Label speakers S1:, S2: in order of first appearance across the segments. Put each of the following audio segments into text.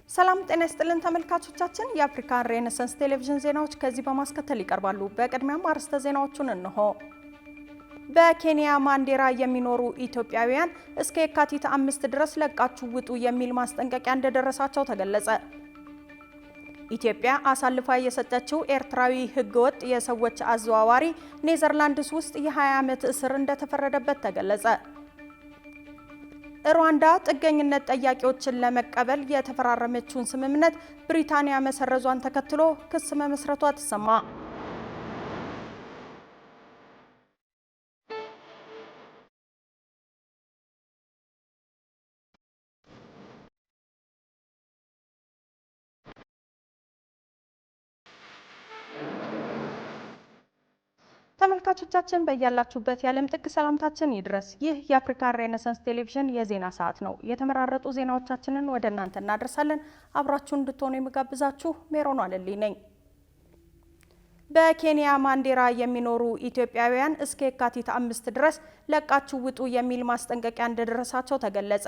S1: ሰላም ጤና ይስጥልን ተመልካቾቻችን የአፍሪካ ሬኔሳንስ ቴሌቪዥን ዜናዎች ከዚህ በማስከተል ይቀርባሉ። በቅድሚያም አርዕስተ ዜናዎቹን እንሆ። በኬንያ ማንዴራ የሚኖሩ ኢትዮጵያውያን እስከ የካቲት 5 ድረስ ለቃችሁ ውጡ የሚል ማስጠንቀቂያ እንደደረሳቸው ተገለጸ። ኢትዮጵያ አሳልፋ የሰጠችው ኤርትራዊ ህገወጥ የሰዎች አዘዋዋሪ ኔዘርላንድስ ውስጥ የ20 ዓመት እስር እንደተፈረደበት ተገለጸ። ሩዋንዳ ጥገኝነት ጠያቂዎችን ለመቀበል የተፈራረመችውን ስምምነት ብሪታንያ መሰረዟን ተከትሎ ክስ መመስረቷ ተሰማ። ተመልካቾቻችን በያላችሁበት የዓለም ጥግ ሰላምታችን ይድረስ። ይህ የአፍሪካ ሬኔሳንስ ቴሌቪዥን የዜና ሰዓት ነው። የተመራረጡ ዜናዎቻችንን ወደ እናንተ እናደርሳለን። አብራችሁን እንድትሆኑ የምጋብዛችሁ ሜሮን አለልኝ ነኝ። በኬንያ ማንዴራ የሚኖሩ ኢትዮጵያውያን እስከ የካቲት 5 ድረስ ለቃችሁ ውጡ የሚል ማስጠንቀቂያ እንደደረሳቸው ተገለጸ።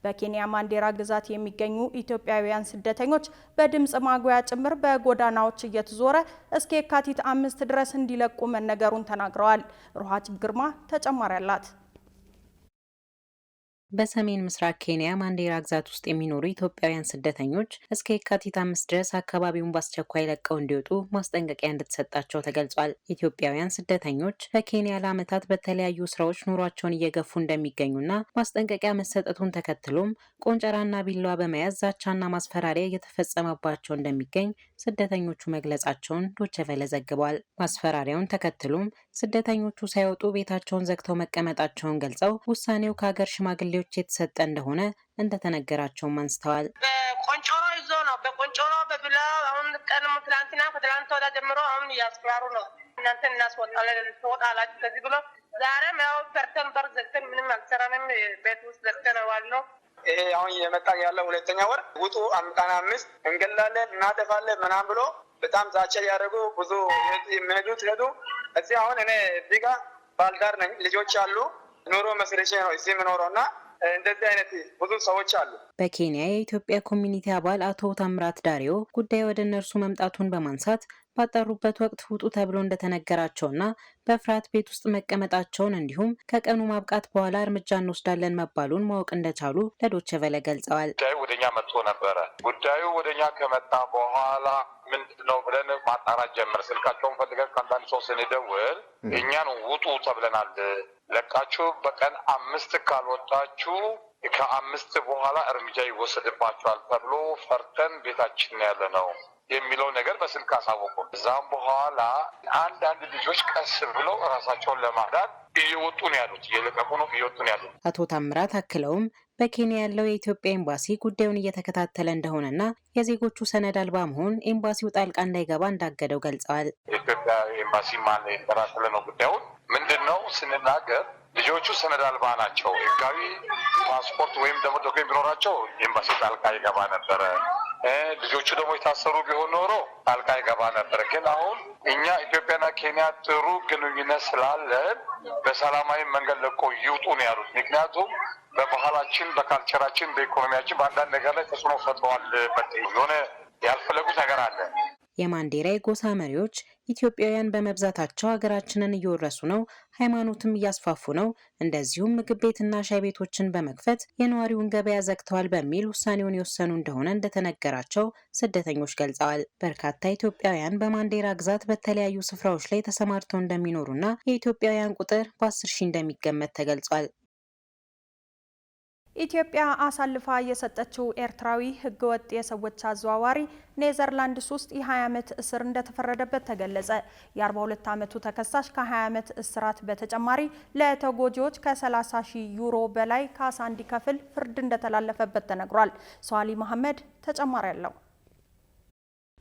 S1: በኬንያ ማንዴራ ግዛት የሚገኙ ኢትዮጵያውያን ስደተኞች በድምጽ ማጉያ ጭምር በጎዳናዎች እየተዞረ እስከ የካቲት 5 ድረስ እንዲለቁ መነገሩን ተናግረዋል። ሩሃች ግርማ ተጨማሪ አላት።
S2: በሰሜን ምስራቅ ኬንያ ማንዴራ ግዛት ውስጥ የሚኖሩ ኢትዮጵያውያን ስደተኞች እስከ የካቲት 5 ድረስ አካባቢውን በአስቸኳይ ለቀው እንዲወጡ ማስጠንቀቂያ እንደተሰጣቸው ተገልጿል። ኢትዮጵያውያን ስደተኞች በኬንያ ለዓመታት በተለያዩ ስራዎች ኑሯቸውን እየገፉ እንደሚገኙና ማስጠንቀቂያ መሰጠቱን ተከትሎም ቆንጨራና ቢላዋ በመያዝ ዛቻና ማስፈራሪያ እየተፈጸመባቸው እንደሚገኝ ስደተኞቹ መግለጻቸውን ዶቼ ቬለ ዘግቧል። ማስፈራሪያውን ተከትሎም ስደተኞቹ ሳይወጡ ቤታቸውን ዘግተው መቀመጣቸውን ገልጸው ውሳኔው ከሀገር ሽማግሌዎች የተሰጠ እንደሆነ እንደተነገራቸውም አንስተዋል።
S3: በቆንጮሮ ይዞ ነው በቆንጮሮ በብላ አሁን ቀንም ትላንትና ከትላንት ወዲያ ጀምሮ አሁን እያስፈራሩ ነው። እናንተ እናስወጣለን ትወጣላችሁ ከዚህ ብሎ ዛሬም ያው ፈርተን በር ዘግተን ምንም አልሰራንም። ቤት ውስጥ ዘግተነዋል ነው።
S4: ይሄ አሁን የመጣ ያለው 2ኛ ወር ውጡ ቀን 5 እንገላለን እናጠፋለን ምናምን ብሎ በጣም ዛቻ ያደረጉ ብዙ የሚሄዱት ሄዱ። እዚህ አሁን እኔ እዚህ ጋር ባልዳር ነኝ፣ ልጆች አሉ፣ ኑሮ መስርቼ ነው እዚህ የምኖረውና እንደዚህ አይነት ብዙ ሰዎች አሉ።
S2: በኬንያ የኢትዮጵያ ኮሚኒቲ አባል አቶ ታምራት ዳሪዮ ጉዳዩ ወደ እነርሱ መምጣቱን በማንሳት ባጠሩበት ወቅት ውጡ ተብሎ እንደተነገራቸውና በፍርሃት ቤት ውስጥ መቀመጣቸውን እንዲሁም ከቀኑ ማብቃት በኋላ እርምጃ እንወስዳለን መባሉን ማወቅ እንደቻሉ ለዶቼ ቬለ ገልጸዋል።
S5: ጉዳዩ ወደኛ መጥቶ ነበረ። ጉዳዩ ወደኛ ከመጣ በኋላ ምንድነው ብለን ማጣራት ጀመር። ስልካቸውን ፈልገን ከአንዳንድ ሰው ስንደውል እኛን ውጡ ተብለናል፣ ለቃችሁ በቀን 5 ካልወጣችሁ ከ5 በኋላ እርምጃ ይወሰድባቸዋል ተብሎ ፈርተን ቤታችን ያለ ነው የሚለው ነገር በስልክ አሳወቁ። እዛም በኋላ አንዳንድ ልጆች ቀስ ብለው ራሳቸውን ለማዳን እየወጡ ነው ያሉት፣ እየለቀቁ ነው፣ እየወጡ ነው ያሉት።
S2: አቶ ታምራት አክለውም በኬንያ ያለው የኢትዮጵያ ኤምባሲ ጉዳዩን እየተከታተለ እንደሆነና የዜጎቹ ሰነድ አልባ መሆን ኤምባሲው ጣልቃ እንዳይገባ እንዳገደው ገልጸዋል።
S5: የኢትዮጵያ ኤምባሲ ማን የተከታተለ ነው ጉዳዩን ምንድነው ስንናገር ልጆቹ ሰነድ አልባ ናቸው። ህጋዊ ፓስፖርት ወይም ደግሞ ዶክመንት ቢኖራቸው ኤምባሲ ጣልቃ ይገባ ነበረ። ልጆቹ ደግሞ የታሰሩ ቢሆን ኖሮ ጣልቃ ይገባ ነበር። ግን አሁን እኛ ኢትዮጵያና ኬንያ ጥሩ ግንኙነት ስላለን በሰላማዊ መንገድ ለቆ ይውጡ ነው ያሉት። ምክንያቱም በባህላችን፣ በካልቸራችን፣ በኢኮኖሚያችን በአንዳንድ ነገር ላይ ተጽዕኖ ፈጥረዋል። የሆነ ያልፈለጉት ነገር አለ።
S2: የማንዴራ የጎሳ መሪዎች ኢትዮጵያውያን በመብዛታቸው ሀገራችንን እየወረሱ ነው፣ ሃይማኖትም እያስፋፉ ነው፣ እንደዚሁም ምግብ ቤትና ሻይ ቤቶችን በመክፈት የነዋሪውን ገበያ ዘግተዋል በሚል ውሳኔውን የወሰኑ እንደሆነ እንደተነገራቸው ስደተኞች ገልጸዋል። በርካታ ኢትዮጵያውያን በማንዴራ ግዛት በተለያዩ ስፍራዎች ላይ ተሰማርተው እንደሚኖሩና የኢትዮጵያውያን ቁጥር በ10 ሺህ እንደሚገመት ተገልጿል።
S1: ኢትዮጵያ አሳልፋ የሰጠችው ኤርትራዊ ህገወጥ የሰዎች አዘዋዋሪ ኔዘርላንድስ ውስጥ የ20 ዓመት እስር እንደተፈረደበት ተገለጸ። የ42 ዓመቱ ተከሳሽ ከ20 ዓመት እስራት በተጨማሪ ለተጎጂዎች ከ30,000 ዩሮ በላይ ካሳ እንዲከፍል ፍርድ እንደተላለፈበት ተነግሯል። ሷሊ መሐመድ ተጨማሪ አለው።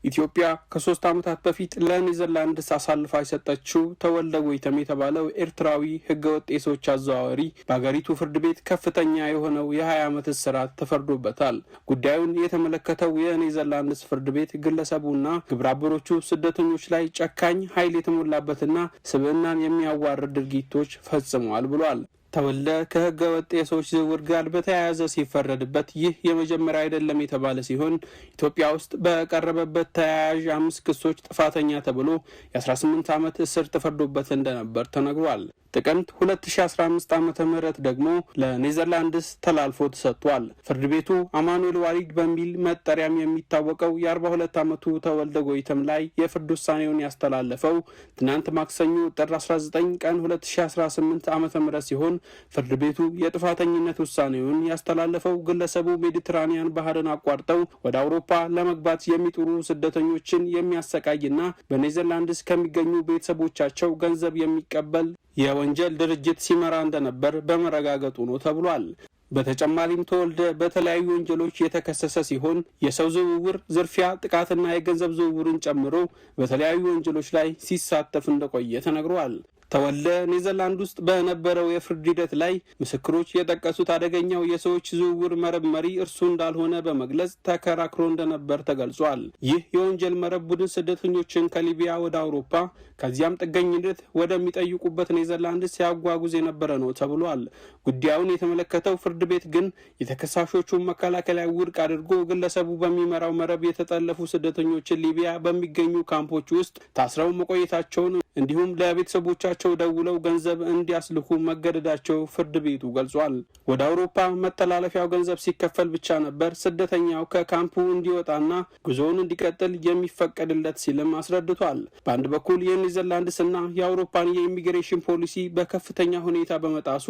S6: ኢትዮጵያ ከ3 ዓመታት በፊት ለኔዘርላንድስ አሳልፋ የሰጠችው ተወልደ ጎይተም የተባለው ኤርትራዊ ህገወጥ የሰዎች አዘዋዋሪ በሀገሪቱ ፍርድ ቤት ከፍተኛ የሆነው የ20 ዓመት እስራት ተፈርዶበታል። ጉዳዩን የተመለከተው የኔዘርላንድስ ፍርድ ቤት ግለሰቡና ግብረአበሮቹ ስደተኞች ላይ ጨካኝ ኃይል የተሞላበትና ስብዕናን የሚያዋርድ ድርጊቶች ፈጽመዋል ብሏል። ተወልደ ከህገ ወጥ የሰዎች ዝውውር ጋር በተያያዘ ሲፈረድበት ይህ የመጀመሪያ አይደለም የተባለ ሲሆን ኢትዮጵያ ውስጥ በቀረበበት ተያያዥ 5 ክሶች ጥፋተኛ ተብሎ የ18 ዓመት እስር ተፈርዶበት እንደነበር ተነግሯል። ጥቅምት 2015 ዓመተ ምህረት ደግሞ ለኔዘርላንድስ ተላልፎ ተሰጥቷል። ፍርድ ቤቱ አማኑኤል ዋሊድ በሚል መጠሪያም የሚታወቀው የ42 ዓመቱ ተወልደ ጎይተም ላይ የፍርድ ውሳኔውን ያስተላለፈው ትናንት ማክሰኞ ጥር 19 ቀን 2018 ዓመተ ምህረት ሲሆን ፍርድ ቤቱ የጥፋተኝነት ውሳኔውን ያስተላለፈው ግለሰቡ ሜዲትራኒያን ባህርን አቋርጠው ወደ አውሮፓ ለመግባት የሚጥሩ ስደተኞችን የሚያሰቃይና በኔዘርላንድስ ከሚገኙ ቤተሰቦቻቸው ገንዘብ የሚቀበል የወንጀል ድርጅት ሲመራ እንደነበር በመረጋገጡ ነው ተብሏል። በተጨማሪም ተወልደ በተለያዩ ወንጀሎች የተከሰሰ ሲሆን የሰው ዝውውር፣ ዝርፊያ፣ ጥቃትና የገንዘብ ዝውውርን ጨምሮ በተለያዩ ወንጀሎች ላይ ሲሳተፍ እንደቆየ ተነግሯል። ተወልደ ኔዘርላንድ ውስጥ በነበረው የፍርድ ሂደት ላይ ምስክሮች የጠቀሱት አደገኛው የሰዎች ዝውውር መረብ መሪ እርሱ እንዳልሆነ በመግለጽ ተከራክሮ እንደነበር ተገልጿል። ይህ የወንጀል መረብ ቡድን ስደተኞችን ከሊቢያ ወደ አውሮፓ ከዚያም ጥገኝነት ወደሚጠይቁበት ኔዘርላንድ ሲያጓጉዝ የነበረ ነው ተብሏል። ጉዳዩን የተመለከተው ፍርድ ቤት ግን የተከሳሾቹን መከላከያ ውድቅ አድርጎ ግለሰቡ በሚመራው መረብ የተጠለፉ ስደተኞችን ሊቢያ በሚገኙ ካምፖች ውስጥ ታስረው መቆየታቸውን እንዲሁም ለቤተሰቦቻቸው ደውለው ገንዘብ እንዲያስልኩ መገደዳቸው ፍርድ ቤቱ ገልጿል። ወደ አውሮፓ መተላለፊያው ገንዘብ ሲከፈል ብቻ ነበር ስደተኛው ከካምፑ እንዲወጣና ጉዞውን እንዲቀጥል የሚፈቀድለት ሲልም አስረድቷል። በአንድ በኩል የኔዘርላንድስና የአውሮፓን የኢሚግሬሽን ፖሊሲ በከፍተኛ ሁኔታ በመጣሱ፣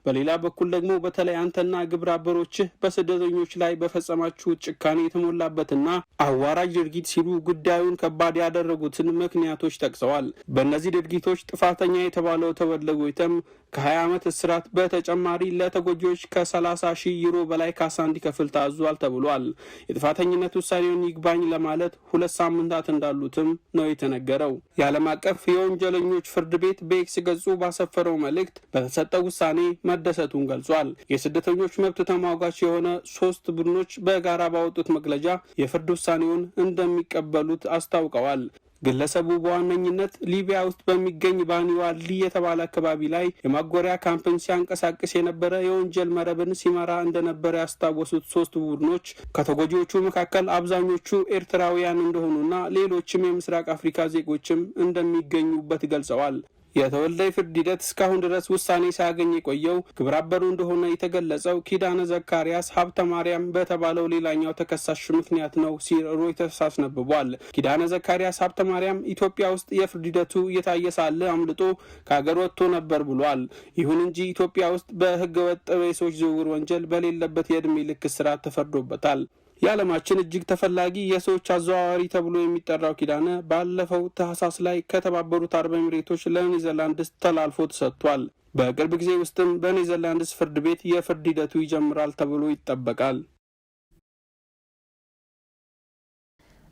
S6: በሌላ በኩል ደግሞ በተለይ አንተና ግብረ አበሮችህ በስደተኞች ላይ በፈጸማችሁት ጭካኔ የተሞላበትና አዋራጅ ድርጊት ሲሉ ጉዳዩን ከባድ ያደረጉትን ምክንያቶች ጠቅሰዋል። በእነዚህ ድርጊቶች ጥፋተኛ የተባለው ተወልደ ጎይተም ከ20 ዓመት እስራት በተጨማሪ ለተጎጂዎች ከ30,000 ዩሮ በላይ ካሳ እንዲከፍል ታዟል ተብሏል። የጥፋተኝነት ውሳኔውን ይግባኝ ለማለት 2 ሳምንታት እንዳሉትም ነው የተነገረው። የዓለም አቀፍ የወንጀለኞች ፍርድ ቤት በኤክስ ገጹ ባሰፈረው መልእክት በተሰጠው ውሳኔ መደሰቱን ገልጿል። የስደተኞች መብት ተሟጋች የሆነ 3 ቡድኖች በጋራ ባወጡት መግለጫ የፍርድ ውሳኔውን እንደሚቀበሉት አስታውቀዋል። ግለሰቡ በዋነኝነት ሊቢያ ውስጥ በሚገኝ ባኒዋሊ የተባለ አካባቢ ላይ የማጎሪያ ካምፕን ሲያንቀሳቅስ የነበረ የወንጀል መረብን ሲመራ እንደነበረ ያስታወሱት 3 ቡድኖች ከተጎጂዎቹ መካከል አብዛኞቹ ኤርትራውያን እንደሆኑና ሌሎችም የምስራቅ አፍሪካ ዜጎችም እንደሚገኙበት ገልጸዋል። የተወልደ ፍርድ ሂደት እስካሁን ድረስ ውሳኔ ሳያገኝ የቆየው ግብረ አበሩ እንደሆነ የተገለጸው ኪዳነ ዘካሪያስ ሀብተ ማርያም በተባለው ሌላኛው ተከሳሽ ምክንያት ነው ሲል ሮይተርስ አስነብቧል። ኪዳነ ዘካሪያስ ሀብተ ማርያም ኢትዮጵያ ውስጥ የፍርድ ሂደቱ እየታየ ሳለ አምልጦ ከሀገር ወጥቶ ነበር ብሏል። ይሁን እንጂ ኢትዮጵያ ውስጥ በህገ ወጥ የሰዎች ዝውውር ወንጀል በሌለበት የዕድሜ ልክ እስራት ተፈርዶበታል። የዓለማችን እጅግ ተፈላጊ የሰዎች አዘዋዋሪ ተብሎ የሚጠራው ኪዳነ ባለፈው ታህሳስ ላይ ከተባበሩት አረብ ኤሚሬቶች ለኔዘርላንድስ ተላልፎ ተሰጥቷል። በቅርብ ጊዜ ውስጥም በኔዘርላንድስ ፍርድ ቤት የፍርድ ሂደቱ ይጀምራል ተብሎ ይጠበቃል።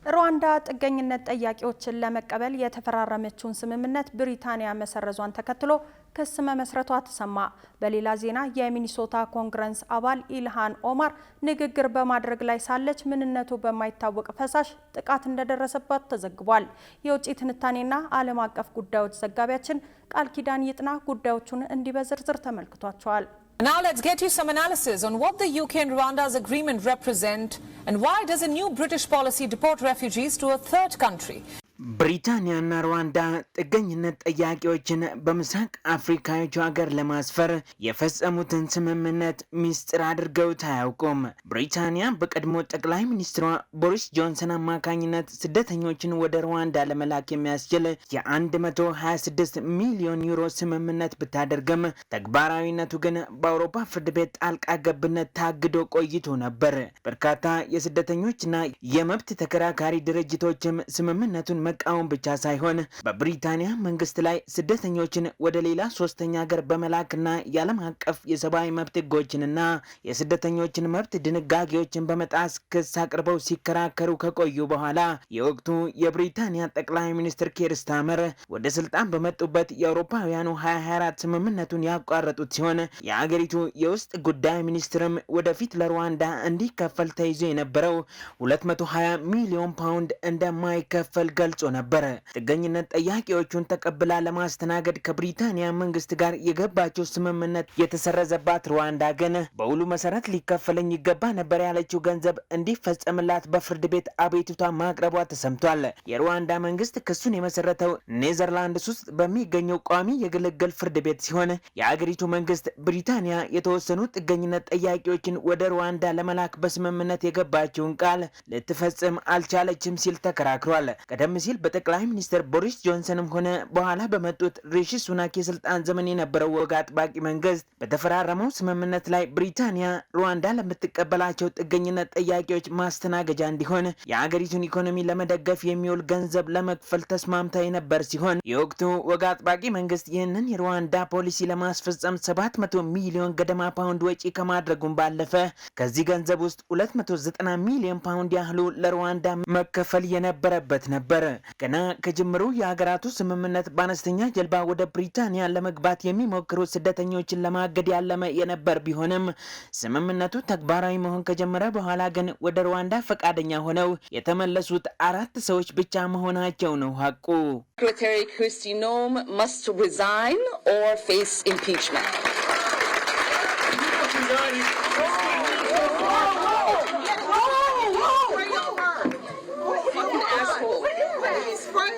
S1: ሩዋንዳ ጥገኝነት ጠያቂዎችን ለመቀበል የተፈራረመችውን ስምምነት ብሪታንያ መሰረዟን ተከትሎ ክስ መመስረቷ ተሰማ። በሌላ ዜና የሚኒሶታ ኮንግረስ አባል ኢልሃን ኦማር ንግግር በማድረግ ላይ ሳለች ምንነቱ በማይታወቅ ፈሳሽ ጥቃት እንደደረሰባት ተዘግቧል። የውጭ ትንታኔና ዓለም አቀፍ ጉዳዮች ዘጋቢያችን ቃል ኪዳን ይጥና ጉዳዮቹን እንዲህ በዝርዝር ተመልክቷቸዋል።
S7: Now let's get you some analysis on what the UK and Rwanda's agreement represent and why does a new British policy deport refugees to a third country?
S8: ብሪታንያና ሩዋንዳ ጥገኝነት ጠያቂዎችን በምስራቅ አፍሪካዊቱ ሀገር ለማስፈር የፈጸሙትን ስምምነት ሚስጥር አድርገውት አያውቁም። ብሪታንያ በቀድሞ ጠቅላይ ሚኒስትሯ ቦሪስ ጆንሰን አማካኝነት ስደተኞችን ወደ ሩዋንዳ ለመላክ የሚያስችል የ126 ሚሊዮን ዩሮ ስምምነት ብታደርግም ተግባራዊነቱ ግን በአውሮፓ ፍርድ ቤት ጣልቃ ገብነት ታግዶ ቆይቶ ነበር። በርካታ የስደተኞችና የመብት ተከራካሪ ድርጅቶችም ስምምነቱን መቃወም ብቻ ሳይሆን በብሪታንያ መንግስት ላይ ስደተኞችን ወደ ሌላ ሶስተኛ ሀገር በመላክና የዓለም አቀፍ የሰብአዊ መብት ህጎችንና የስደተኞችን መብት ድንጋጌዎችን በመጣስ ክስ አቅርበው ሲከራከሩ ከቆዩ በኋላ የወቅቱ የብሪታንያ ጠቅላይ ሚኒስትር ኬር ስታመር ወደ ስልጣን በመጡበት የአውሮፓውያኑ 2024 ስምምነቱን ያቋረጡት ሲሆን የአገሪቱ የውስጥ ጉዳይ ሚኒስትርም ወደፊት ለሩዋንዳ እንዲከፈል ተይዞ የነበረው 220 ሚሊዮን ፓውንድ እንደማይከፈል ገልጸዋል። ገልጾ ነበር። ጥገኝነት ጠያቂዎቹን ተቀብላ ለማስተናገድ ከብሪታንያ መንግስት ጋር የገባቸው ስምምነት የተሰረዘባት ሩዋንዳ ግን በውሉ መሰረት ሊከፈለኝ ይገባ ነበር ያለችው ገንዘብ እንዲፈጸምላት በፍርድ ቤት አቤቱታ ማቅረቧ ተሰምቷል። የሩዋንዳ መንግስት ክሱን የመሰረተው ኔዘርላንድስ ውስጥ በሚገኘው ቋሚ የግልግል ፍርድ ቤት ሲሆን የአገሪቱ መንግስት ብሪታንያ የተወሰኑ ጥገኝነት ጠያቂዎችን ወደ ሩዋንዳ ለመላክ በስምምነት የገባቸውን ቃል ልትፈጽም አልቻለችም ሲል ተከራክሯል። ቀደም ሲል በጠቅላይ ሚኒስትር ቦሪስ ጆንሰንም ሆነ በኋላ በመጡት ሪሺ ሱናክ የስልጣን ዘመን የነበረው ወግ አጥባቂ መንግስት በተፈራረመው ስምምነት ላይ ብሪታንያ ሩዋንዳ ለምትቀበላቸው ጥገኝነት ጠያቂዎች ማስተናገጃ እንዲሆን የአገሪቱን ኢኮኖሚ ለመደገፍ የሚውል ገንዘብ ለመክፈል ተስማምታ የነበር ሲሆን የወቅቱ ወግ አጥባቂ መንግስት ይህንን የሩዋንዳ ፖሊሲ ለማስፈጸም 700 ሚሊዮን ገደማ ፓውንድ ወጪ ከማድረጉም ባለፈ ከዚህ ገንዘብ ውስጥ 290 ሚሊዮን ፓውንድ ያህሉ ለሩዋንዳ መከፈል የነበረበት ነበር። ገና ከጅምሩ የሀገራቱ ስምምነት በአነስተኛ ጀልባ ወደ ብሪታንያ ለመግባት የሚሞክሩ ስደተኞችን ለማገድ ያለመ የነበር ቢሆንም ስምምነቱ ተግባራዊ መሆን ከጀመረ በኋላ ግን ወደ ሩዋንዳ ፈቃደኛ ሆነው የተመለሱት 4 ሰዎች ብቻ መሆናቸው ነው ሀቁ።
S9: Secretary Kristi Noem must resign or face impeachment.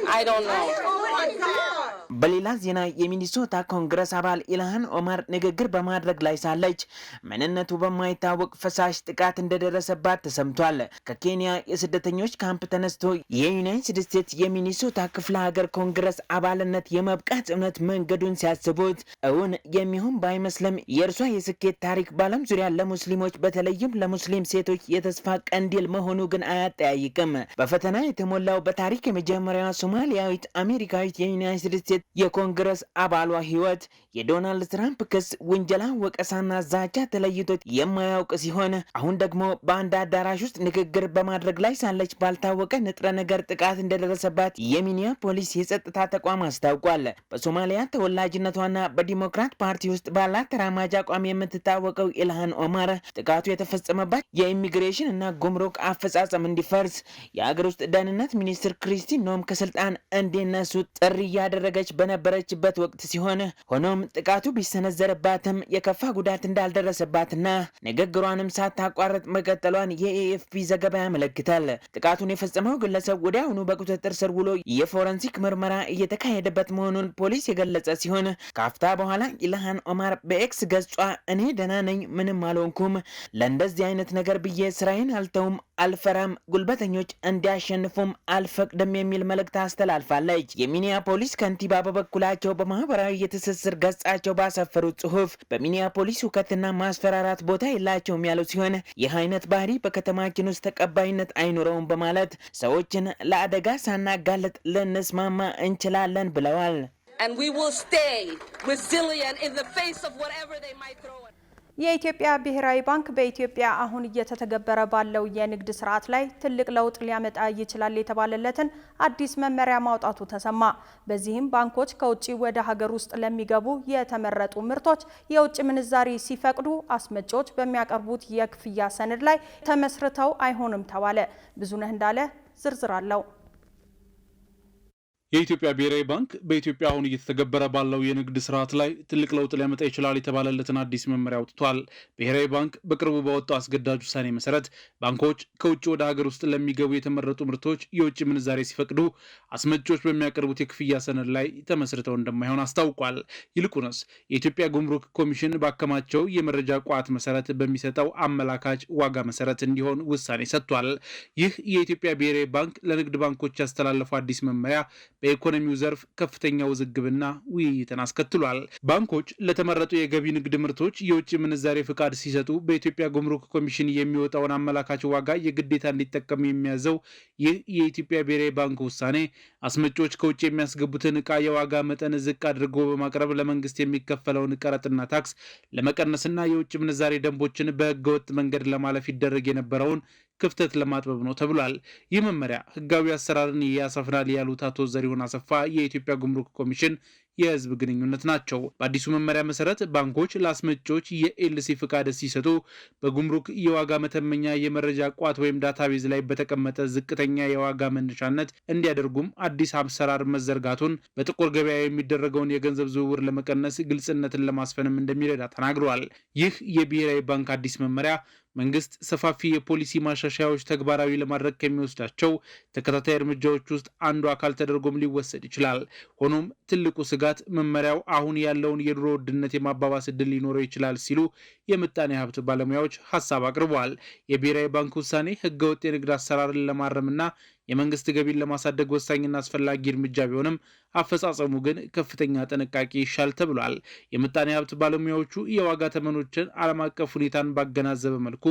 S9: I don't know.
S8: በሌላ ዜና የሚኒሶታ ኮንግረስ አባል ኢልሃን ኦማር ንግግር በማድረግ ላይ ሳለች ምንነቱ በማይታወቅ ፈሳሽ ጥቃት እንደደረሰባት ተሰምቷል። ከኬንያ የስደተኞች ካምፕ ተነስቶ የዩናይትድ ስቴትስ የሚኒሶታ ክፍለ ሀገር ኮንግረስ አባልነት የመብቃት እምነት መንገዱን ሲያስቡት እውን የሚሆን ባይመስልም የእርሷ የስኬት ታሪክ በዓለም ዙሪያ ለሙስሊሞች በተለይም ለሙስሊም ሴቶች የተስፋ ቀንዲል መሆኑ ግን አያጠያይቅም። በፈተና የተሞላው በታሪክ የመጀመሪያዋ ሶማሊያዊት አሜሪካዊት የዩናይትድ ስቴትስ የኮንግረስ አባሏ ህይወት የዶናልድ ትራምፕ ክስ ውንጀላ፣ ወቀሳና ዛቻ ተለይቶት የማያውቅ ሲሆን አሁን ደግሞ በአንድ አዳራሽ ውስጥ ንግግር በማድረግ ላይ ሳለች ባልታወቀ ንጥረ ነገር ጥቃት እንደደረሰባት የሚኒያፖሊስ የጸጥታ ተቋም አስታውቋል። በሶማሊያ ተወላጅነቷና በዲሞክራት ፓርቲ ውስጥ ባላት ተራማጅ አቋም የምትታወቀው ኢልሃን ኦማር ጥቃቱ የተፈጸመባት የኢሚግሬሽን እና ጉምሩክ አፈጻጸም እንዲፈርስ የአገር ውስጥ ደህንነት ሚኒስትር ክሪስቲ ኖም ከስልጣን እንዲነሱ ጥሪ እያደረገች በነበረችበት ወቅት ሲሆን ሆኖም ጥቃቱ ቢሰነዘረባትም የከፋ ጉዳት እንዳልደረሰባትና ንግግሯንም ሳታቋርጥ መቀጠሏን የኤኤፍፒ ዘገባ ያመለክታል። ጥቃቱን የፈጸመው ግለሰብ ወዲያውኑ በቁጥጥር ስር ውሎ የፎረንሲክ ምርመራ እየተካሄደበት መሆኑን ፖሊስ የገለጸ ሲሆን ካፍታ በኋላ ኢልሃን ኦማር በኤክስ ገጿ እኔ ደህና ነኝ፣ ምንም አልሆንኩም፣ ለእንደዚህ አይነት ነገር ብዬ ስራዬን አልተውም፣ አልፈራም፣ ጉልበተኞች እንዲያሸንፉም አልፈቅድም የሚል መልእክት አስተላልፋለች። የሚኒያፖሊስ ከንቲባ በበኩላቸው በማህበራዊ የትስስር ገጻቸው ባሰፈሩት ጽሁፍ በሚኒያፖሊስ ሁከትና ማስፈራራት ቦታ የላቸውም ያለው ሲሆን ይህ አይነት ባህሪ በከተማችን ውስጥ ተቀባይነት አይኖረውም በማለት ሰዎችን ለአደጋ ሳናጋለጥ ልንስማማ እንችላለን ብለዋል።
S9: And we will stay resilient in the face of whatever they might throw at us.
S1: የኢትዮጵያ ብሔራዊ ባንክ በኢትዮጵያ አሁን እየተተገበረ ባለው የንግድ ስርዓት ላይ ትልቅ ለውጥ ሊያመጣ ይችላል የተባለለትን አዲስ መመሪያ ማውጣቱ ተሰማ። በዚህም ባንኮች ከውጭ ወደ ሀገር ውስጥ ለሚገቡ የተመረጡ ምርቶች የውጭ ምንዛሪ ሲፈቅዱ አስመጪዎች በሚያቀርቡት የክፍያ ሰነድ ላይ ተመስርተው አይሆንም ተባለ። ብዙነህ እንዳለ ዝርዝር አለው።
S6: የኢትዮጵያ ብሔራዊ ባንክ በኢትዮጵያ አሁን እየተተገበረ ባለው የንግድ ስርዓት ላይ ትልቅ ለውጥ ሊያመጣ ይችላል የተባለለትን አዲስ መመሪያ አውጥቷል። ብሔራዊ ባንክ በቅርቡ ባወጣው አስገዳጅ ውሳኔ መሰረት ባንኮች ከውጭ ወደ ሀገር ውስጥ ለሚገቡ የተመረጡ ምርቶች የውጭ ምንዛሬ ሲፈቅዱ አስመጪዎች በሚያቀርቡት የክፍያ ሰነድ ላይ ተመስርተው እንደማይሆን አስታውቋል። ይልቁንስ የኢትዮጵያ ጉምሩክ ኮሚሽን ባከማቸው የመረጃ ቋት መሰረት በሚሰጠው አመላካች ዋጋ መሰረት እንዲሆን ውሳኔ ሰጥቷል። ይህ የኢትዮጵያ ብሔራዊ ባንክ ለንግድ ባንኮች ያስተላለፈው አዲስ መመሪያ በኢኮኖሚው ዘርፍ ከፍተኛ ውዝግብና ውይይትን አስከትሏል። ባንኮች ለተመረጡ የገቢ ንግድ ምርቶች የውጭ ምንዛሬ ፍቃድ ሲሰጡ በኢትዮጵያ ጉምሩክ ኮሚሽን የሚወጣውን አመላካች ዋጋ የግዴታ እንዲጠቀሙ የሚያዘው ይህ የኢትዮጵያ ብሔራዊ ባንክ ውሳኔ አስመጪዎች ከውጭ የሚያስገቡትን ዕቃ የዋጋ መጠን ዝቅ አድርጎ በማቅረብ ለመንግስት የሚከፈለውን ቀረጥና ታክስ ለመቀነስና የውጭ ምንዛሬ ደንቦችን በህገወጥ መንገድ ለማለፍ ይደረግ የነበረውን ክፍተት ለማጥበብ ነው ተብሏል። ይህ መመሪያ ህጋዊ አሰራርን ያሰፍናል ያሉት አቶ ዘሪሁን አሰፋ የኢትዮጵያ ጉምሩክ ኮሚሽን የህዝብ ግንኙነት ናቸው። በአዲሱ መመሪያ መሰረት ባንኮች ለአስመጪዎች የኤልሲ ፍቃድ ሲሰጡ በጉምሩክ የዋጋ መተመኛ የመረጃ ቋት ወይም ዳታቤዝ ላይ በተቀመጠ ዝቅተኛ የዋጋ መነሻነት እንዲያደርጉም አዲስ አሰራር መዘርጋቱን በጥቁር ገበያ የሚደረገውን የገንዘብ ዝውውር ለመቀነስ ግልጽነትን ለማስፈንም እንደሚረዳ ተናግረዋል። ይህ የብሔራዊ ባንክ አዲስ መመሪያ መንግስት ሰፋፊ የፖሊሲ ማሻሻያዎች ተግባራዊ ለማድረግ ከሚወስዳቸው ተከታታይ እርምጃዎች ውስጥ አንዱ አካል ተደርጎም ሊወሰድ ይችላል። ሆኖም ትልቁ ስጋት መመሪያው አሁን ያለውን የኑሮ ውድነት የማባባስ ዕድል ሊኖረው ይችላል ሲሉ የምጣኔ ሀብት ባለሙያዎች ሀሳብ አቅርበዋል። የብሔራዊ ባንክ ውሳኔ ህገወጥ የንግድ አሰራርን ለማረምና የመንግስት ገቢን ለማሳደግ ወሳኝና አስፈላጊ እርምጃ ቢሆንም አፈጻጸሙ ግን ከፍተኛ ጥንቃቄ ይሻል ተብሏል። የምጣኔ ሀብት ባለሙያዎቹ የዋጋ ተመኖችን ዓለም አቀፍ ሁኔታን ባገናዘበ መልኩ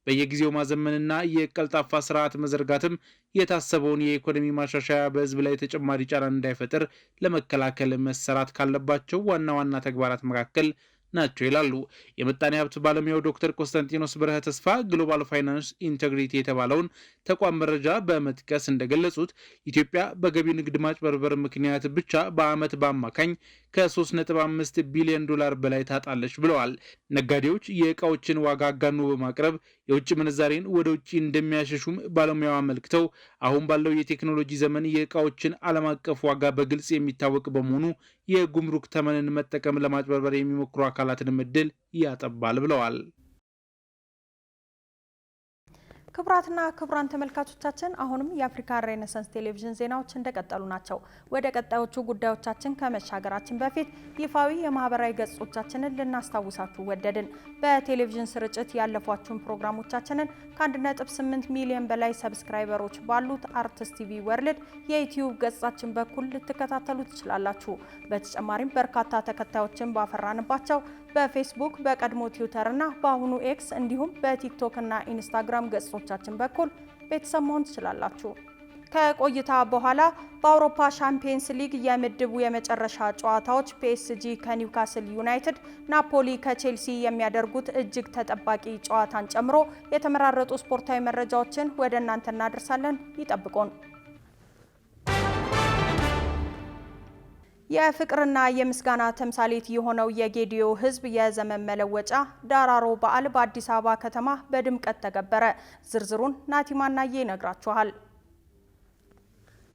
S6: በየጊዜው ማዘመንና የቀልጣፋ ስርዓት መዘርጋትም የታሰበውን የኢኮኖሚ ማሻሻያ በህዝብ ላይ ተጨማሪ ጫና እንዳይፈጥር ለመከላከል መሰራት ካለባቸው ዋና ዋና ተግባራት መካከል ናቸው ይላሉ። የምጣኔ ሀብት ባለሙያው ዶክተር ኮንስታንቲኖስ ብርሃ ተስፋ ግሎባል ፋይናንስ ኢንቴግሪቲ የተባለውን ተቋም መረጃ በመጥቀስ እንደገለጹት ኢትዮጵያ በገቢ ንግድ ማጭበርበር ምክንያት ብቻ በአመት በአማካኝ ከ3.5 ቢሊዮን ዶላር በላይ ታጣለች ብለዋል። ነጋዴዎች የእቃዎችን ዋጋ አጋኖ በማቅረብ የውጭ ምንዛሬን ወደ ውጭ እንደሚያሸሹም ባለሙያው አመልክተው አሁን ባለው የቴክኖሎጂ ዘመን የእቃዎችን ዓለም አቀፍ ዋጋ በግልጽ የሚታወቅ በመሆኑ የጉምሩክ ተመንን መጠቀም ለማጭበርበር የሚሞክሩ አካላትን እድል ያጠባል ብለዋል።
S1: ክቡራትና ክቡራን ተመልካቾቻችን አሁንም የአፍሪካ ሬኔሳንስ ቴሌቪዥን ዜናዎች እንደቀጠሉ ናቸው። ወደ ቀጣዮቹ ጉዳዮቻችን ከመሻገራችን በፊት ይፋዊ የማህበራዊ ገጾቻችንን ልናስታውሳችሁ ወደድን። በቴሌቪዥን ስርጭት ያለፏችሁን ፕሮግራሞቻችንን ከ1.8 ሚሊዮን በላይ ሰብስክራይበሮች ባሉት አርትስ ቲቪ ወርልድ የዩቲዩብ ገጻችን በኩል ልትከታተሉ ትችላላችሁ። በተጨማሪም በርካታ ተከታዮችን ባፈራንባቸው በፌስቡክ በቀድሞ ትዊተር እና በአሁኑ ኤክስ እንዲሁም በቲክቶክ እና ኢንስታግራም ገጾቻችን በኩል ቤተሰብ መሆን ትችላላችሁ። ከቆይታ በኋላ በአውሮፓ ሻምፒየንስ ሊግ የምድቡ የመጨረሻ ጨዋታዎች ፒኤስጂ ከኒውካስል ዩናይትድ፣ ናፖሊ ከቼልሲ የሚያደርጉት እጅግ ተጠባቂ ጨዋታን ጨምሮ የተመራረጡ ስፖርታዊ መረጃዎችን ወደ እናንተ እናደርሳለን። ይጠብቁን። የፍቅርና የምስጋና ተምሳሌት የሆነው የጌዲዮ ሕዝብ የዘመን መለወጫ ዳራሮ በዓል በአዲስ አበባ ከተማ በድምቀት ተከበረ። ዝርዝሩን ናቲማናዬ ይነግራችኋል።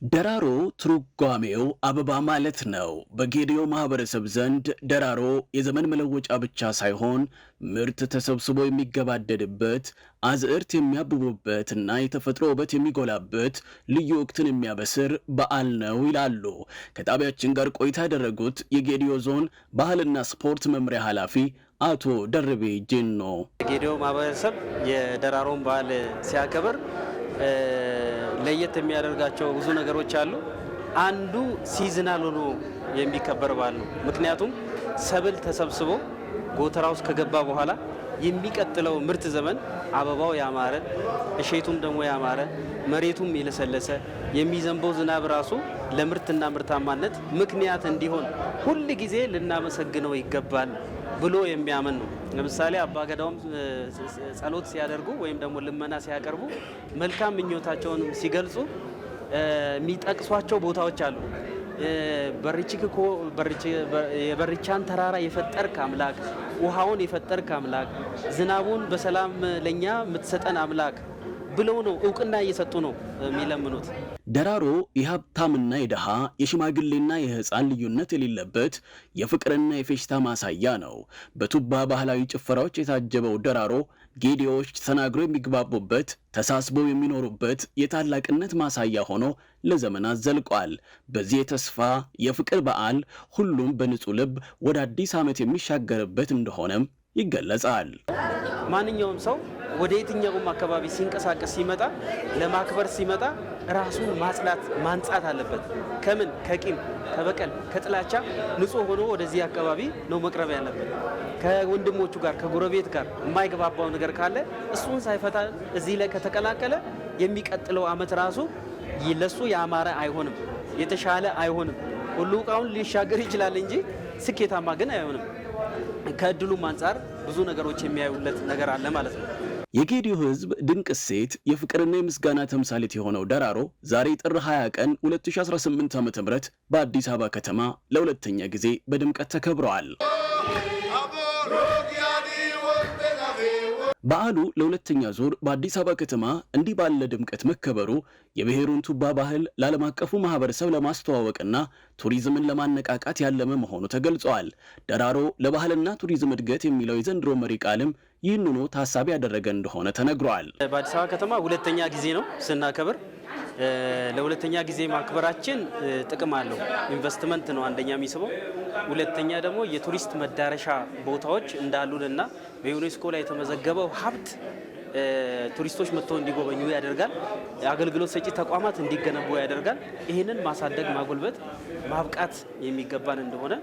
S10: ደራሮ ትርጓሜው አበባ ማለት ነው። በጌዲዮ ማህበረሰብ ዘንድ ደራሮ የዘመን መለወጫ ብቻ ሳይሆን ምርት ተሰብስቦ የሚገባደድበት፣ አዝዕርት የሚያብቡበትና የተፈጥሮ ውበት የሚጎላበት ልዩ ወቅትን የሚያበስር በዓል ነው ይላሉ ከጣቢያችን ጋር ቆይታ ያደረጉት የጌዲዮ ዞን ባህልና ስፖርት መምሪያ ኃላፊ አቶ ደርቤ ጄኖ።
S11: የጌዲዮ ማህበረሰብ የደራሮን በዓል ሲያከብር ለየት የሚያደርጋቸው ብዙ ነገሮች አሉ። አንዱ ሲዝናል ሆኖ የሚከበር በዓል ነው። ምክንያቱም ሰብል ተሰብስቦ ጎተራ ውስጥ ከገባ በኋላ የሚቀጥለው ምርት ዘመን አበባው ያማረ፣ እሸቱም ደግሞ ያማረ፣ መሬቱም የለሰለሰ፣ የሚዘንበው ዝናብ ራሱ ለምርትና ምርታማነት ምክንያት እንዲሆን ሁል ጊዜ ልናመሰግነው ይገባል ብሎ የሚያምን ነው። ለምሳሌ አባገዳውም ጸሎት ሲያደርጉ ወይም ደግሞ ልመና ሲያቀርቡ መልካም ምኞታቸውን ሲገልጹ የሚጠቅሷቸው ቦታዎች አሉ። በሪችክኮ የበሪቻን ተራራ የፈጠርክ አምላክ፣ ውሃውን የፈጠርክ አምላክ፣ ዝናቡን በሰላም ለኛ የምትሰጠን አምላክ ብለው ነው እውቅና እየሰጡ ነው የሚለምኑት።
S10: ደራሮ የሀብታምና የደሃ የሽማግሌና የህፃን ልዩነት የሌለበት የፍቅርና የፌሽታ ማሳያ ነው። በቱባ ባህላዊ ጭፈራዎች የታጀበው ደራሮ ጌዲዎች ተናግሮ የሚግባቡበት፣ ተሳስበው የሚኖሩበት የታላቅነት ማሳያ ሆኖ ለዘመናት ዘልቋል። በዚህ የተስፋ የፍቅር በዓል ሁሉም በንጹህ ልብ ወደ አዲስ ዓመት የሚሻገርበት እንደሆነም ይገለጻል።
S11: ማንኛውም ሰው ወደ የትኛውም አካባቢ ሲንቀሳቀስ ሲመጣ ለማክበር ሲመጣ ራሱን ማጽዳት ማንጻት አለበት። ከምን ከቂም ከበቀል ከጥላቻ ንጹህ ሆኖ ወደዚህ አካባቢ ነው መቅረብ ያለበት። ከወንድሞቹ ጋር ከጎረቤት ጋር የማይገባባው ነገር ካለ እሱን ሳይፈታ እዚህ ላይ ከተቀላቀለ የሚቀጥለው ዓመት ራሱ ለሱ ያማረ አይሆንም፣ የተሻለ አይሆንም። ሁሉ ዕቃውን ሊሻገር ይችላል እንጂ ስኬታማ ግን አይሆንም። ከእድሉም አንጻር ብዙ ነገሮች የሚያዩለት ነገር አለ ማለት ነው።
S10: የጌዲዮ ህዝብ ድንቅ እሴት የፍቅርና የምስጋና ተምሳሌት የሆነው ደራሮ ዛሬ ጥር 20 ቀን 2018 ዓ.ም በአዲስ አበባ ከተማ ለሁለተኛ ጊዜ በድምቀት ተከብሯል። በዓሉ ለሁለተኛ ዙር በአዲስ አበባ ከተማ እንዲህ ባለ ድምቀት መከበሩ የብሔሩን ቱባ ባህል ለዓለም አቀፉ ማህበረሰብ ለማስተዋወቅና ቱሪዝምን ለማነቃቃት ያለመ መሆኑ ተገልጿል። ደራሮ ለባህልና ቱሪዝም እድገት የሚለው የዘንድሮ መሪ ቃልም ይህንኑ ታሳቢ ያደረገ እንደሆነ ተነግሯል።
S11: በአዲስ አበባ ከተማ ሁለተኛ ጊዜ ነው ስናከብር። ለሁለተኛ ጊዜ ማክበራችን ጥቅም አለው። ኢንቨስትመንት ነው አንደኛ የሚስበው፣ ሁለተኛ ደግሞ የቱሪስት መዳረሻ ቦታዎች እንዳሉንና በዩኔስኮ ላይ የተመዘገበው ሀብት ቱሪስቶች መጥተው እንዲጎበኙ ያደርጋል። አገልግሎት ሰጪ ተቋማት እንዲገነቡ ያደርጋል። ይህንን ማሳደግ፣ ማጎልበት፣ ማብቃት የሚገባን እንደሆነ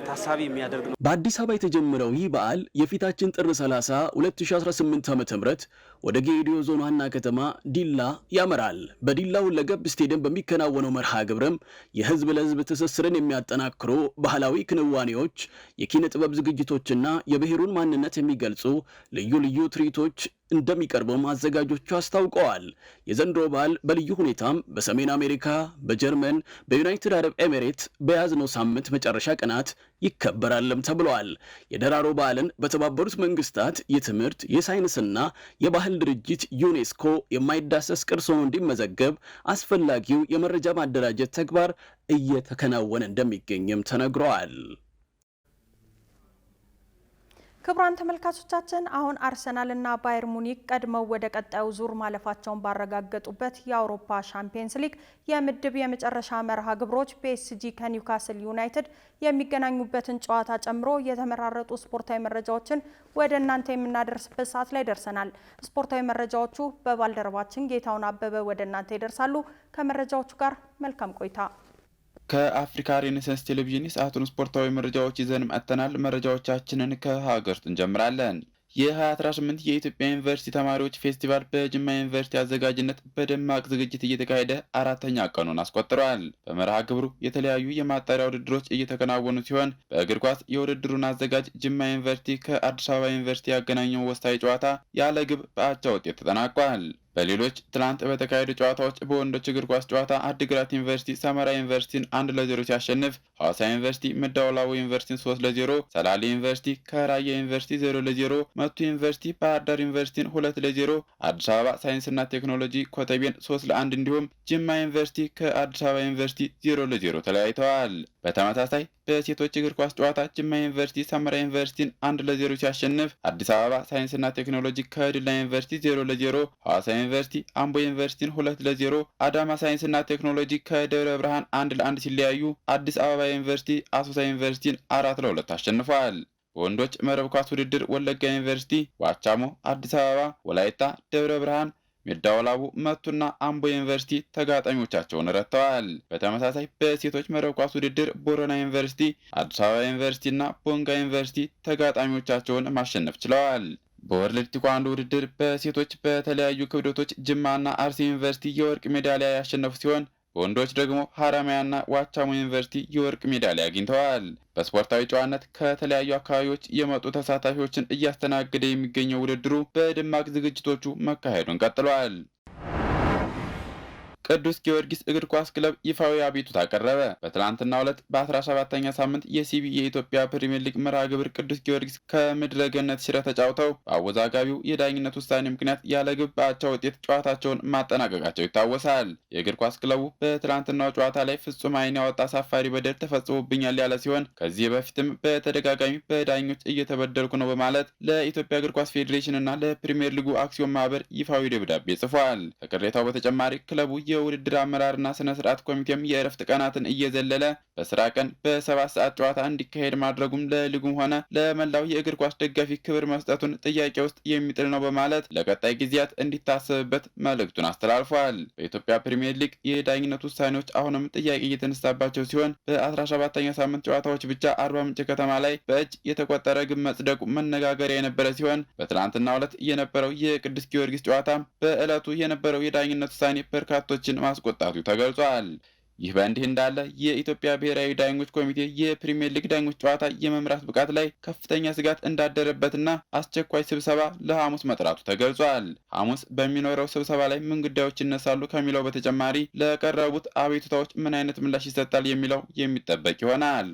S11: ታሳቢ የሚያደርግ ነው።
S10: በአዲስ አበባ የተጀመረው ይህ በዓል የፊታችን ጥር 30 2018 ዓ.ም ወደ ጌዲዮ ዞን ዋና ከተማ ዲላ ያመራል። በዲላ ሁለገብ ስቴዲየም በሚከናወነው መርሃ ግብርም የህዝብ ለህዝብ ትስስርን የሚያጠናክሩ ባህላዊ ክንዋኔዎች፣ የኪነ ጥበብ ዝግጅቶችና የብሔሩን ማንነት የሚገልጹ ልዩ ልዩ ትርኢቶች እንደሚቀርበው አዘጋጆቹ አስታውቀዋል። የዘንድሮ በዓል በልዩ ሁኔታም በሰሜን አሜሪካ፣ በጀርመን፣ በዩናይትድ አረብ ኤሚሬት በያዝነው ሳምንት መጨረሻ ቀናት ይከበራልም ተብሏል። የደራሮ በዓልን በተባበሩት መንግስታት የትምህርት የሳይንስና የባህል ድርጅት ዩኔስኮ የማይዳሰስ ቅርስ ሆኖ እንዲመዘገብ አስፈላጊው የመረጃ ማደራጀት ተግባር እየተከናወነ እንደሚገኝም ተነግሯል።
S1: ክቡራን ተመልካቾቻችን አሁን አርሰናልና ባየር ሙኒክ ቀድመው ወደ ቀጣዩ ዙር ማለፋቸውን ባረጋገጡበት የአውሮፓ ሻምፒየንስ ሊግ የምድብ የመጨረሻ መርሃ ግብሮች ፒኤስጂ ከኒውካስል ዩናይትድ የሚገናኙበትን ጨዋታ ጨምሮ የተመራረጡ ስፖርታዊ መረጃዎችን ወደ እናንተ የምናደርስበት ሰዓት ላይ ደርሰናል። ስፖርታዊ መረጃዎቹ በባልደረባችን ጌታውን አበበ ወደ እናንተ ይደርሳሉ። ከመረጃዎቹ ጋር መልካም ቆይታ።
S12: ከአፍሪካ ሬኔሳንስ ቴሌቪዥን የሰዓቱን ስፖርታዊ መረጃዎች ይዘን መጥተናል። መረጃዎቻችንን ከሀገር ውስጥ እንጀምራለን። የ2018 የኢትዮጵያ ዩኒቨርሲቲ ተማሪዎች ፌስቲቫል በጅማ ዩኒቨርሲቲ አዘጋጅነት በደማቅ ዝግጅት እየተካሄደ አራተኛ ቀኑን አስቆጥረዋል። በመርሃ ግብሩ የተለያዩ የማጣሪያ ውድድሮች እየተከናወኑ ሲሆን በእግር ኳስ የውድድሩን አዘጋጅ ጅማ ዩኒቨርሲቲ ከአዲስ አበባ ዩኒቨርሲቲ ያገናኘው ወሳኝ ጨዋታ ያለ ግብ በአቻ ውጤት ተጠናቋል። በሌሎች ትላንት በተካሄዱ ጨዋታዎች በወንዶች እግር ኳስ ጨዋታ አዲግራት ዩኒቨርሲቲ ሰመራ ዩኒቨርሲቲን 1-0 ሲያሸንፍ፣ ሐዋሳ ዩኒቨርሲቲ ምዳወላቡ ዩኒቨርሲቲን 3-0፣ ሰላሌ ዩኒቨርሲቲ ከራያ ዩኒቨርሲቲ 0-0፣ መቱ ዩኒቨርሲቲ ባህር ዳር ዩኒቨርሲቲን 2-0፣ አዲስ አበባ ሳይንስና ቴክኖሎጂ ኮተቤን 3-1 እንዲሁም ጅማ ዩኒቨርሲቲ ከአዲስ አበባ ዩኒቨርሲቲ 0-0 ተለያይተዋል። በተመሳሳይ በሴቶች እግር ኳስ ጨዋታ ጅማ ዩኒቨርሲቲ ሰመራ ዩኒቨርሲቲን 1-0 ሲያሸንፍ፣ አዲስ አበባ ሳይንስና ቴክኖሎጂ ከድላ ዩኒቨርሲቲ 0-0፣ ሐዋሳ ዩኒቨርሲቲ አምቦ ዩኒቨርሲቲን 2-0፣ አዳማ ሳይንስና ቴክኖሎጂ ከደብረ ብርሃን 1-1 ሲለያዩ፣ አዲስ አበባ ዩኒቨርሲቲ አሶሳ ዩኒቨርሲቲን 4-2 አሸንፏል። በወንዶች መረብ ኳስ ውድድር ወለጋ ዩኒቨርሲቲ፣ ዋቻሞ፣ አዲስ አበባ፣ ወላይታ፣ ደብረ ብርሃን፣ ሜዳወላቡ፣ መቱና አምቦ ዩኒቨርሲቲ ተጋጣሚዎቻቸውን ረትተዋል። በተመሳሳይ በሴቶች መረብ ኳስ ውድድር ቦረና ዩኒቨርሲቲ፣ አዲስ አበባ ዩኒቨርሲቲና ቦንጋ ዩኒቨርሲቲ ተጋጣሚዎቻቸውን ማሸነፍ ችለዋል። በወርልድ ቴኳንዶ ውድድር በሴቶች በተለያዩ ክብደቶች ጅማና አርሲ ዩኒቨርሲቲ የወርቅ ሜዳሊያ ያሸነፉ ሲሆን በወንዶች ደግሞ ሀረማያና ዋቻሞ ዩኒቨርሲቲ የወርቅ ሜዳሊያ አግኝተዋል። በስፖርታዊ ጨዋነት ከተለያዩ አካባቢዎች የመጡ ተሳታፊዎችን እያስተናገደ የሚገኘው ውድድሩ በደማቅ ዝግጅቶቹ መካሄዱን ቀጥሏል። ቅዱስ ጊዮርጊስ እግር ኳስ ክለብ ይፋዊ አቤቱታ አቀረበ። በትላንትናው ዕለት በ17ኛ ሳምንት የሲቢ የኢትዮጵያ ፕሪሚየር ሊግ መርሃ ግብር ቅዱስ ጊዮርጊስ ከምድረ ገነት ሽረ ተጫውተው በአወዛጋቢው የዳኝነት ውሳኔ ምክንያት ያለ ግብ በአቻ ውጤት ጨዋታቸውን ማጠናቀቃቸው ይታወሳል። የእግር ኳስ ክለቡ በትላንትናው ጨዋታ ላይ ፍጹም ዓይን ያወጣ አሳፋሪ በደል ተፈጽሞብኛል ያለ ሲሆን ከዚህ በፊትም በተደጋጋሚ በዳኞች እየተበደልኩ ነው በማለት ለኢትዮጵያ እግር ኳስ ፌዴሬሽን እና ለፕሪሚየር ሊጉ አክሲዮን ማህበር ይፋዊ ደብዳቤ ጽፏል። ከቅሬታው በተጨማሪ ክለቡ የውድድር አመራርና ስነ ስርዓት ኮሚቴም የእረፍት ቀናትን እየዘለለ በስራ ቀን በ7 ሰዓት ጨዋታ እንዲካሄድ ማድረጉም ለሊጉም ሆነ ለመላው የእግር ኳስ ደጋፊ ክብር መስጠቱን ጥያቄ ውስጥ የሚጥል ነው በማለት ለቀጣይ ጊዜያት እንዲታሰብበት መልእክቱን አስተላልፏል። በኢትዮጵያ ፕሪሚየር ሊግ የዳኝነት ውሳኔዎች አሁንም ጥያቄ እየተነሳባቸው ሲሆን በ17ኛ ሳምንት ጨዋታዎች ብቻ አርባ ምንጭ ከተማ ላይ በእጅ የተቆጠረ ግብ መጽደቁ መነጋገሪያ የነበረ ሲሆን በትናንትናው ዕለት የነበረው የቅዱስ ጊዮርጊስ ጨዋታ በዕለቱ የነበረው የዳኝነት ውሳኔ በርካቶችን ማስቆጣቱ ተገልጿል። ይህ በእንዲህ እንዳለ የኢትዮጵያ ብሔራዊ ዳኞች ኮሚቴ የፕሪሚየር ሊግ ዳኞች ጨዋታ የመምራት ብቃት ላይ ከፍተኛ ስጋት እንዳደረበትና አስቸኳይ ስብሰባ ለሐሙስ መጥራቱ ተገልጿል። ሐሙስ በሚኖረው ስብሰባ ላይ ምን ጉዳዮች ይነሳሉ ከሚለው በተጨማሪ ለቀረቡት አቤቱታዎች ምን አይነት ምላሽ ይሰጣል የሚለው የሚጠበቅ ይሆናል።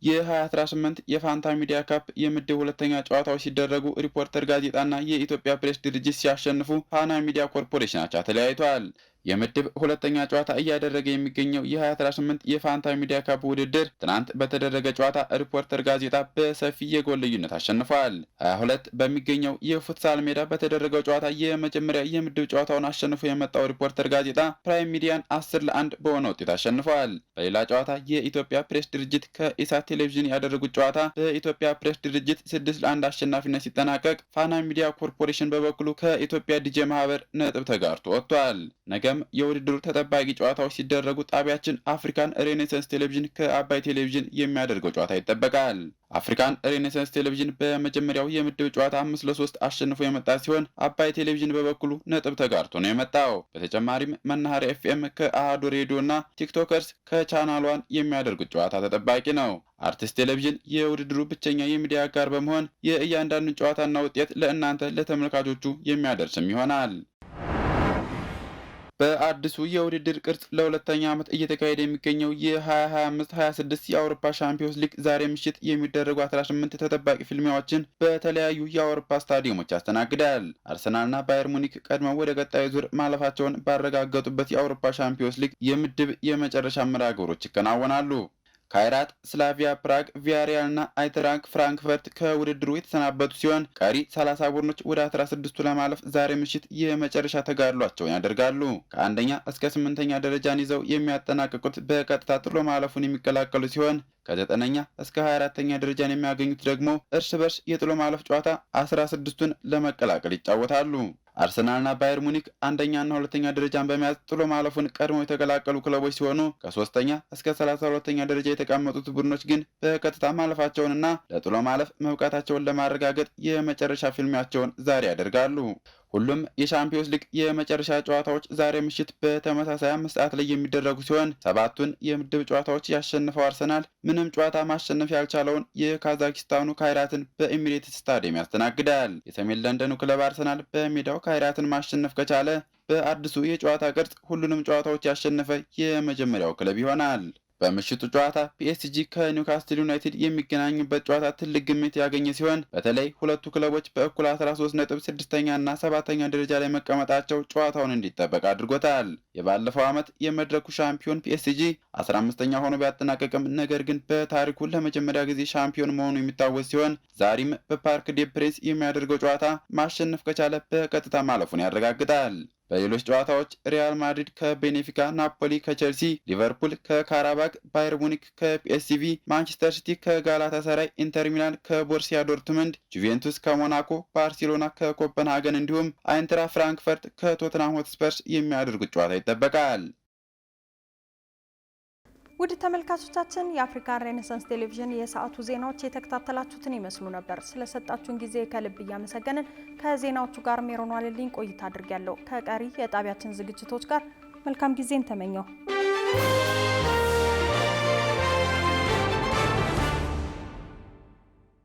S12: የ2018 የፋንታ ሚዲያ ካፕ የምድብ ሁለተኛ ጨዋታዎች ሲደረጉ ሪፖርተር ጋዜጣና የኢትዮጵያ ፕሬስ ድርጅት ሲያሸንፉ ፋና ሚዲያ ኮርፖሬሽን አቻ ተለያይቷል። የምድብ ሁለተኛ ጨዋታ እያደረገ የሚገኘው የ2018 የፋንታ ሚዲያ ካፕ ውድድር ትናንት በተደረገ ጨዋታ ሪፖርተር ጋዜጣ በሰፊ የጎል ልዩነት አሸንፏል። 22 በሚገኘው የፉትሳል ሜዳ በተደረገው ጨዋታ የመጀመሪያ የምድብ ጨዋታውን አሸንፎ የመጣው ሪፖርተር ጋዜጣ ፕራይም ሚዲያን 10-1 በሆነ ውጤት አሸንፏል። በሌላ ጨዋታ የኢትዮጵያ ፕሬስ ድርጅት ከኢሳት ቴሌቪዥን ያደረጉት ጨዋታ በኢትዮጵያ ፕሬስ ድርጅት 6-1 አሸናፊነት ሲጠናቀቅ ፋና ሚዲያ ኮርፖሬሽን በበኩሉ ከኢትዮጵያ ዲጄ ማህበር ነጥብ ተጋርቶ ወጥቷል። ነገም የውድድሩ ተጠባቂ ጨዋታዎች ሲደረጉ ጣቢያችን አፍሪካን ሬኔሳንስ ቴሌቪዥን ከአባይ ቴሌቪዥን የሚያደርገው ጨዋታ ይጠበቃል። አፍሪካን ሬኔሳንስ ቴሌቪዥን በመጀመሪያው የምድብ ጨዋታ 5-3 አሸንፎ የመጣ ሲሆን አባይ ቴሌቪዥን በበኩሉ ነጥብ ተጋርቶ ነው የመጣው። በተጨማሪም መናኸሪያ ኤፍኤም ከአሃዱ ሬዲዮ እና ቲክቶከርስ ከቻናል ዋን የሚያደርጉት ጨዋታ ተጠባቂ ነው። አርቲስት ቴሌቪዥን የውድድሩ ብቸኛ የሚዲያ አጋር በመሆን የእያንዳንዱን ጨዋታና ውጤት ለእናንተ ለተመልካቾቹ የሚያደርስም ይሆናል። በአዲሱ የውድድር ቅርጽ ለሁለተኛ ዓመት እየተካሄደ የሚገኘው የ2025-26 የአውሮፓ ሻምፒዮንስ ሊግ ዛሬ ምሽት የሚደረጉ 18 ተጠባቂ ፍልሚያዎችን በተለያዩ የአውሮፓ ስታዲየሞች ያስተናግዳል። አርሰናልና ባየር ሙኒክ ቀድመው ወደ ቀጣዩ ዙር ማለፋቸውን ባረጋገጡበት የአውሮፓ ሻምፒዮንስ ሊግ የምድብ የመጨረሻ መርሃ ግብሮች ይከናወናሉ። ካይራት፣ ስላቪያ ፕራግ፣ ቪያሪያል እና አይንትራክ ፍራንክፈርት ከውድድሩ የተሰናበቱ ሲሆን ቀሪ 30 ቡድኖች ወደ 16ቱ ለማለፍ ዛሬ ምሽት የመጨረሻ ተጋድሏቸውን ያደርጋሉ። ከአንደኛ እስከ 8ኛ ደረጃን ይዘው የሚያጠናቅቁት በቀጥታ ጥሎ ማለፉን የሚቀላቀሉ ሲሆን ከ9ኛ እስከ 24ኛ ደረጃን የሚያገኙት ደግሞ እርስ በርስ የጥሎ ማለፍ ጨዋታ 16ቱን ለመቀላቀል ይጫወታሉ። አርሰናልና ባየር ሙኒክ አንደኛና ሁለተኛ ደረጃን በመያዝ ጥሎ ማለፉን ቀድሞ የተቀላቀሉ ክለቦች ሲሆኑ ከ3ኛ እስከ 32ኛ ደረጃ የተቀመጡት ቡድኖች ግን በቀጥታ ማለፋቸውንና ለጥሎ ማለፍ መብቃታቸውን ለማረጋገጥ የመጨረሻ ፍልሚያቸውን ዛሬ ያደርጋሉ። ሁሉም የሻምፒዮንስ ሊግ የመጨረሻ ጨዋታዎች ዛሬ ምሽት በተመሳሳይ 5 ሰዓት ላይ የሚደረጉ ሲሆን 7ቱን የምድብ ጨዋታዎች ያሸነፈው አርሰናል ምንም ጨዋታ ማሸነፍ ያልቻለውን የካዛኪስታኑ ካይራትን በኤሚሬትስ ስታዲየም ያስተናግዳል። የሰሜን ለንደኑ ክለብ አርሰናል በሜዳው ካይራትን ማሸነፍ ከቻለ በአዲሱ የጨዋታ ቅርጽ ሁሉንም ጨዋታዎች ያሸነፈ የመጀመሪያው ክለብ ይሆናል። በምሽቱ ጨዋታ ፒኤስጂ ከኒውካስትል ዩናይትድ የሚገናኙበት ጨዋታ ትልቅ ግምት ያገኘ ሲሆን በተለይ ሁለቱ ክለቦች በእኩል 13 ነጥብ 6ኛ እና 7ኛ ደረጃ ላይ መቀመጣቸው ጨዋታውን እንዲጠበቅ አድርጎታል። የባለፈው ዓመት የመድረኩ ሻምፒዮን ፒኤስጂ 15ኛ ሆኖ ቢያጠናቀቅም ነገር ግን በታሪኩ ለመጀመሪያ ጊዜ ሻምፒዮን መሆኑ የሚታወስ ሲሆን ዛሬም በፓርክ ዴ ፕሬንስ የሚያደርገው ጨዋታ ማሸነፍ ከቻለ በቀጥታ ማለፉን ያረጋግጣል። በሌሎች ጨዋታዎች ሪያል ማድሪድ ከቤኔፊካ፣ ናፖሊ ከቼልሲ፣ ሊቨርፑል ከካራባግ፣ ባየር ሙኒክ ከፒኤስቪ፣ ማንቸስተር ሲቲ ከጋላታሳራይ፣ ኢንተር ሚላን ከቦርሲያ ዶርትመንድ፣ ጁቬንቱስ ከሞናኮ፣ ባርሴሎና ከኮፐንሃገን እንዲሁም አይንትራ ፍራንክፈርት ከቶትናም ሆትስፐርስ የሚያደርጉት ጨዋታ ይጠበቃል።
S1: ውድ ተመልካቾቻችን የአፍሪካ ሬኔሳንስ ቴሌቪዥን የሰዓቱ ዜናዎች የተከታተላችሁትን ይመስሉ ነበር። ስለሰጣችሁን ጊዜ ከልብ እያመሰገንን ከዜናዎቹ ጋር ሜሮን ዋልልኝ ቆይታ አድርጊያለሁ። ከቀሪ የጣቢያችን ዝግጅቶች ጋር መልካም ጊዜን ተመኘው።